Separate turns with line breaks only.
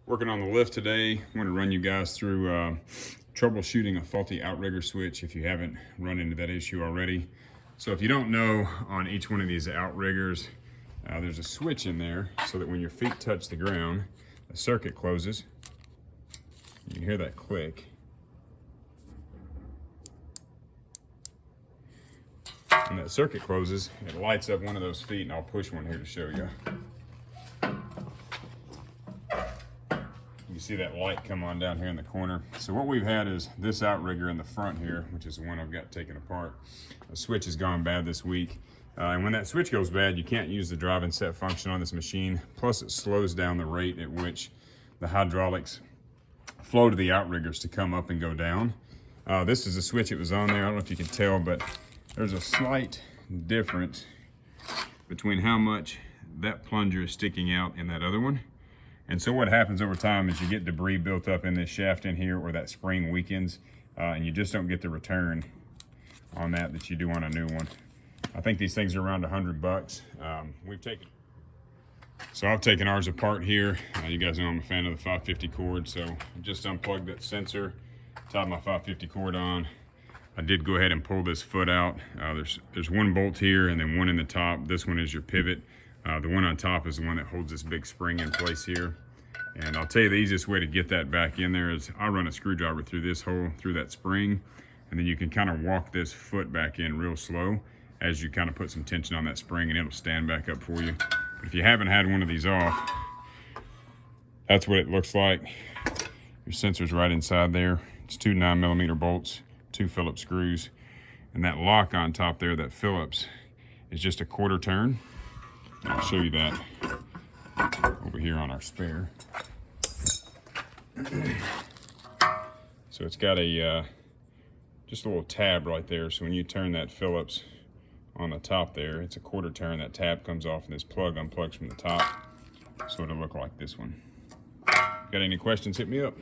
Working on the lift today. I'm going to run you guys through troubleshooting a faulty outrigger switch if you haven't run into that issue already. So if you don't know, on each one of these outriggers, there's a switch in there so that when your feet touch the ground, the circuit closes. You hear that click. When that circuit closes, it lights up one of those feet, and I'll push one here to show you. You see that light come on down here in the corner. So what we've had is this outrigger in the front here, which is the one I've got taken apart. The switch has gone bad this week. And when that switch goes bad, you can't use the drive and set function on this machine. Plus it slows down the rate at which the hydraulics flow to the outriggers to come up and go down. This is the switch it was on there. I don't know if you can tell, but there's a slight difference between how much that plunger is sticking out in that other one. And so what happens over time is you get debris built up in this shaft in here, or that spring weakens, and you just don't get the return on that you do on a new one. I think these things are around $100. I've taken ours apart here. You guys know I'm a fan of the 550 cord, so I just unplugged that sensor, tied my 550 cord on. I did go ahead and pull this foot out. There's one bolt here and then one in the top. This one is your pivot. The one on top is the one that holds this big spring in place here. And I'll tell you the easiest way to get that back in there is I run a screwdriver through this hole, through that spring, and then you can kind of walk this foot back in real slow as you kind of put some tension on that spring, and it'll stand back up for you. But if you haven't had one of these off, that's what it looks like. Your sensor's right inside there. It's two 9mm bolts, two Phillips screws, and that lock on top there, that Phillips, is just a quarter turn. I'll show you that over here on our spare. So it's got a just a little tab right there, so when you turn that Phillips on the top there, it's a quarter turn, that tab comes off and this plug unplugs from the top, so it'll look like this one. Got any questions, hit me up.